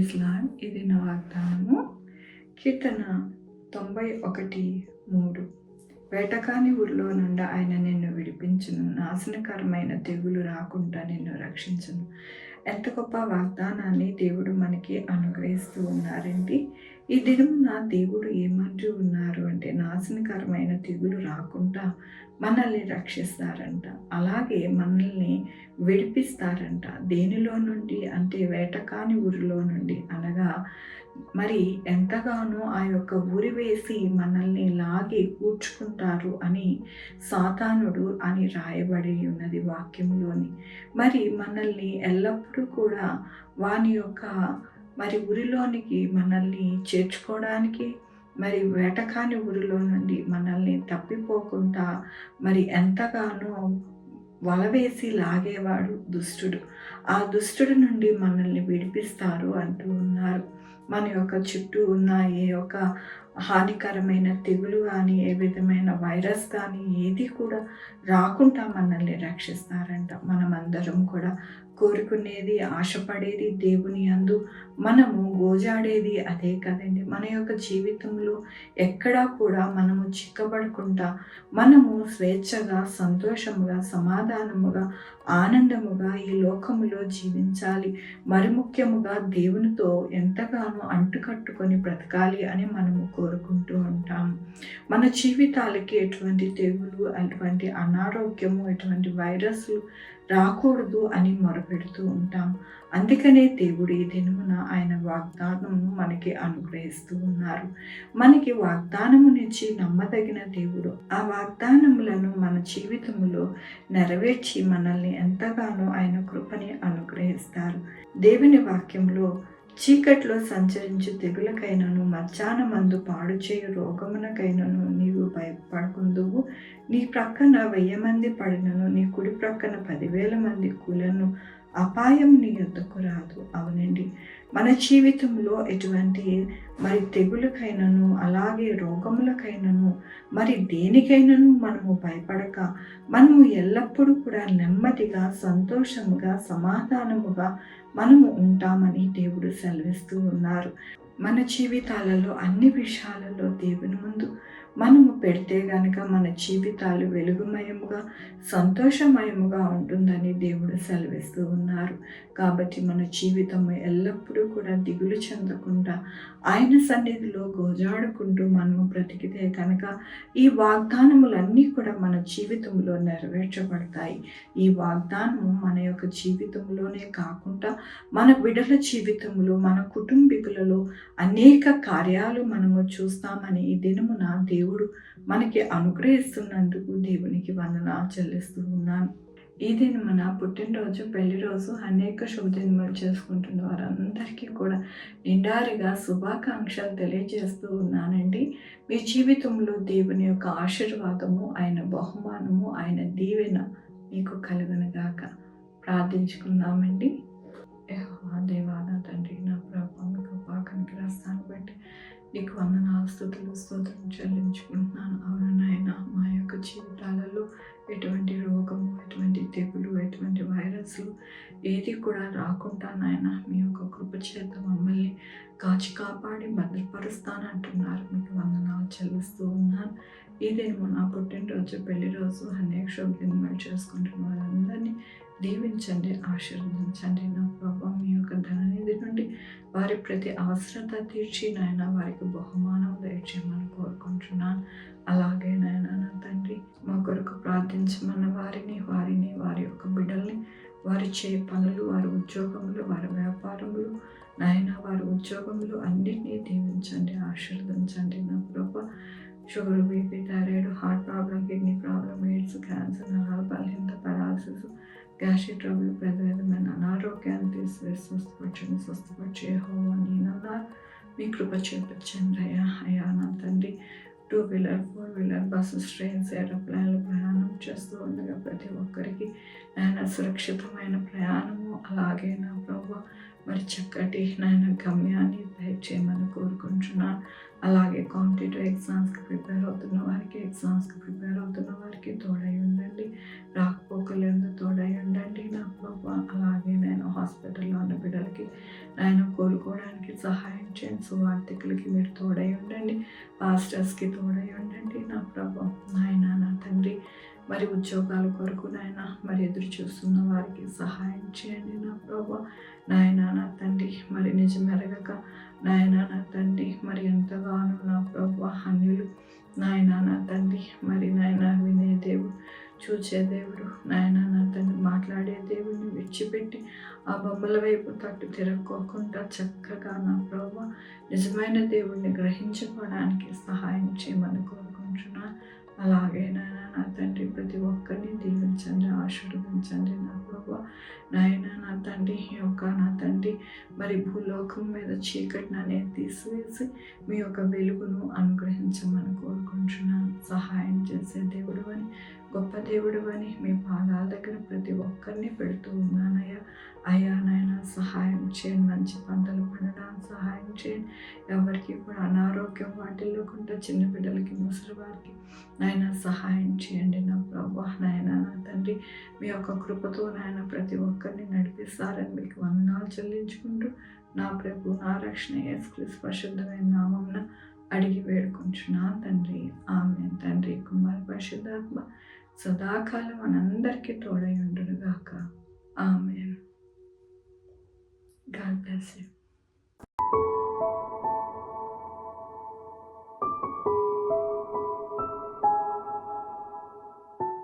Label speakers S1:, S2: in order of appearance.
S1: Praise lord. ఇది నా వాగ్దానము. కీర్తన 91:3. వేటకాని ఊరిలో నుండి ఆయన నిన్ను విడిపించును, నాశనకరమైన తెగులు రాకుండా నిన్ను రక్షించును. ఎంత గొప్ప వాగ్దానాన్ని దేవుడు మనకి అనుగ్రహిస్తూ ఉన్నారండి. ఈ దినమున దేవుడు ఏమంటూ ఉన్నారు అంటే, నాశనకరమైన తెగులు రాకుండా మనల్ని రక్షిస్తారంట, అలాగే మనల్ని విడిపిస్తారంట. దేనిలో నుండి అంటే వేటకాని ఊరిలో నుండి, అనగా మరి ఎంతగానో ఆ యొక్క ఉరి వేసి మనల్ని లాగి కూర్చుకుంటారు అని సాతానుడు అని రాయబడి ఉన్నది వాక్యంలోని. మరి మనల్ని ఎల్లప్పుడూ కూడా వాని యొక్క మరి ఉరిలోనికి మనల్ని చేర్చుకోవడానికి, మరి వేటకాని ఊరిలో నుండి మనల్ని తప్పిపోకుండా మరి ఎంతగానో వలవేసి లాగేవాడు దుష్టుడు. ఆ దుష్టుడి నుండి మనల్ని విడిపిస్తారు అంటూ ఉన్నారు. మన యొక్క చుట్టూ ఉన్న ఏ యొక్క హానికరమైన తెగులు కానీ, ఏ విధమైన వైరస్ కానీ ఏది కూడా రాకుండా మనల్ని రక్షిస్తారంట. మనమందరం కూడా కోరుకునేది, ఆశపడేది దేవుని యందు మనము గోజాడేది అదే కదండి. మన యొక్క జీవితంలో ఎక్కడా కూడా మనము చిక్కబడకుండా మనము స్వేచ్ఛగా, సంతోషముగా, సమాధానముగా, ఆనందముగా ఈ లోకములో జీవించాలి. మరి ముఖ్యముగా దేవునితో ఎంతగానో అంటుకట్టుకొని బ్రతకాలి అని మనము కోరుకుంటూ ఉంటాము. మన జీవితాలకి ఎటువంటి తెగులు, అటువంటి అనారోగ్యము, ఎటువంటి వైరస్లు రాకూడదు అని మొరపెడుతూ ఉంటాం. అందుకనే దేవుడు ఈ దినమున ఆయన వాగ్దానము మనకి అనుగ్రహిస్తూ ఉన్నారు. మనకి వాగ్దానమునిచ్చి నమ్మదగిన దేవుడు ఆ వాగ్దానములను మన జీవితంలో నెరవేర్చి మనల్ని ఎంతగానో ఆయన కృపని అనుగ్రహిస్తారు. దేవుని వాక్యంలో చీకట్లో సంచరించు తెగులకైనను, మధ్యాహ్నమందు పాడు చేయు రోగమునకైనను నీవు భయపడకుందువు. నీ ప్రక్కన 1000 మంది పడినను, నీ కుడి ప్రక్కన 10,000 మంది కూలను, అపాయం నీ యొద్దకు రాదు. అవునండి, మన జీవితంలో ఎటువంటి మరి తెగులకైనను, అలాగే రోగములకైనను, మరి దేనికైనను మనము భయపడక మనము ఎల్లప్పుడూ కూడా నెమ్మదిగా, సంతోషముగా, సమాధానముగా మనము ఉంటామని దేవుడు సెలవిస్తూ ఉన్నారు. మన జీవితాలలో అన్ని విషయాలలో దేవుని ముందు మనము పెడితే గనక మన జీవితాలు వెలుగుమయముగా, సంతోషమయముగా ఉంటుందని దేవుడు సెలవిస్తూ ఉన్నారు. కాబట్టి మన జీవితం ఎల్లప్పుడూ కూడా దిగులు చెందకుండా ఆయన సన్నిధిలో గోజాడుకుంటూ మనము బ్రతికితే కనుక ఈ వాగ్దానములన్నీ కూడా మన జీవితంలో నెరవేర్చబడతాయి. ఈ వాగ్దానము మన యొక్క జీవితంలోనే కాకుండా మన బిడ్డల జీవితంలో, మన కుటుంబీకులలో అనేక కార్యాలు మనము చూస్తామని ఈ దినమున దేవుడు మనకి అనుగ్రహిస్తున్నందుకు దేవునికి వందనాలు చెల్లిస్తూ ఉన్నాను. ఈ దినమున పుట్టినరోజు, పెళ్లి రోజు, అనేక శుభదినములు చేసుకుంటున్న వారందరికీ కూడా నిండారిగా శుభాకాంక్షలు తెలియజేస్తూ ఉన్నానండి. మీ జీవితంలో దేవుని యొక్క ఆశీర్వాదము, ఆయన బహుమానము, ఆయన దీవెన మీకు కలుగునుగాక. ప్రార్థించుకుందామండి. యెహోవా దేవా, నా తండ్రి, నా ప్రభువా, మీ కృపా కనికరాన్ని బట్టి నీకు వందనాలు, స్తుతులు, స్తోత్రం చెల్లించుకుంటున్నాను. అవును నాయన, మా యొక్క జీవితాలలో ఎటువంటి రోగము, ఎటువంటి తెగులు, ఎటువంటి వైరస్లు ఏది కూడా రాకుండా నాయన మీ యొక్క కృప చేత మమ్మల్ని కాచి కాపాడి భద్రపరుస్తానంటున్నారు. మీకు వందనాలు చెల్లిస్తూ ఉన్నాను. ఈ దినము నా పుట్టినరోజు, పెళ్లి రోజు, అనేక శుభదినములు చేసుకుంటున్న వారందరినీ దీవించండి, ఆశీర్వదించండి. నా ప్రభావ మీ యొక్క ధననిధి నుండి వారి ప్రతి అవసరత తీర్చి నాయన వారికి బహుమానం దయచేయమని కోరుకుంటున్నాను. అలాగే నాయన, నా తండ్రి, మా కొరకు ప్రార్థించమన్న వారిని వారి యొక్క బిడ్డల్ని, వారి చేయ పనులు, వారి ఉద్యోగములు, వారి వ్యాపారములు నాయన, వారి ఉద్యోగములు అన్నిటినీ దీవించండి, ఆశీర్వదించండి. నా ప్రభావ sugar, BP, thyroid, heart problem, kidney problem, AIDS, cancer, నరాల బలహీనత, పారాలసిస్, గ్యాస్ట్రిక్ ట్రబుల్, విధమైన అనారోగ్యాన్ని తీసివేసి స్వస్థపరిచే యెహోవా నేనన్నారు. మీ కృప చూపించండి అయ్యా నా తండ్రి. 2 వీలర్, 4 వీలర్, బస్సెస్, ట్రైన్స్, ఏరోప్లేన్లు ప్రయాణం చేస్తూ ఉండగా ప్రతి ఒక్కరికి ఆయన సురక్షితమైన ప్రయాణము, అలాగే నా ప్రభు మరి చక్కటి నాయన గమ్యాన్ని దయచేయమని కోరుకుంటున్నాను. అలాగే కాంపిటేటివ్ ఎగ్జామ్స్కి ప్రిపేర్ అవుతున్న వారికి, ఎగ్జామ్స్కి ప్రిపేర్ అవుతున్న వారికి తోడై ఉండండి. రాకపోకలందు తోడై ఉండండి నా ప్రభా. అలాగే నేను హాస్పిటల్లో ఉన్న బిడ్డలకి నాయన కోలుకోవడానికి సహాయం చేయండి. సువార్థికులకి మీరు తోడై ఉండండి. పాస్టర్స్కి తోడై ఉండండి నా ప్రభా. నాయన నా తండ్రి మరి ఉద్యోగాల కొరకు నాయన మరి ఎదురు చూస్తున్న వారికి సహాయం చేయండి నా ప్రభా. నాయన నా తండ్రి మరి నిజమెరగక నాయన నా తండ్రి మరి ఎంతగానో నా ప్రభా అన్యులు నాయన నా తండ్రి మరి నాయన వినే దేవుడు, చూచే దేవుడు, నాయన నా తండ్రి మాట్లాడే దేవుడిని విడిచిపెట్టి ఆ బొమ్మల వైపు తట్టు తిరగకోకుండా చక్కగా నా ప్రభా నిజమైన దేవుడిని గ్రహించుకోవడానికి సహాయం చేయమని కోరుకుంటున్నాను. అలాగే నాయన నా తండ్రి ప్రతి ఒక్కరిని దీవించండి, ఆశీర్వదించండి నా ప్రభా. నాయన నా తండ్రి నా తండ్రి మరి భూలోకం మీద చీకటిని అనేది తీసివేసి మీ యొక్క వెలుగును అనుగ్రహించమని కోరుకుంటున్నాను. సహాయం చేసే దేవుడు అని, గొప్ప దేవుడు అని మీ పాదాల దగ్గర ప్రతి ఒక్కరిని పెడుతూ ఉన్నానయ్యా. అయ్యా నాయన సహాయం చేయండి, మంచి పంటలు పండడానికి సహాయం చేయండి. ఎవరికి కూడా అనారోగ్యం వాటిల్లోకుండా చిన్న బిడ్డలకి, ముసలి వారికి నాయన సహాయం చేయండి నా ప్రభా. నాయన నా తండ్రి మీ యొక్క కృపతో నాయన ప్రతి ఒక్కరిని నడిపిస్తారని మీకు వందనాలు చెల్లించుకుంటూ నా ప్రభు, నా రక్షణ యేసుక్రీస్తు పరిశుద్ధమైన నామమున అడిగి వేడుకుంటున్నాను తండ్రి. ఆమేన్. తండ్రి, కుమార, పరిశుద్ధాత్మ సదాకాలం మనందరికీ తోడై ఉండును గాక.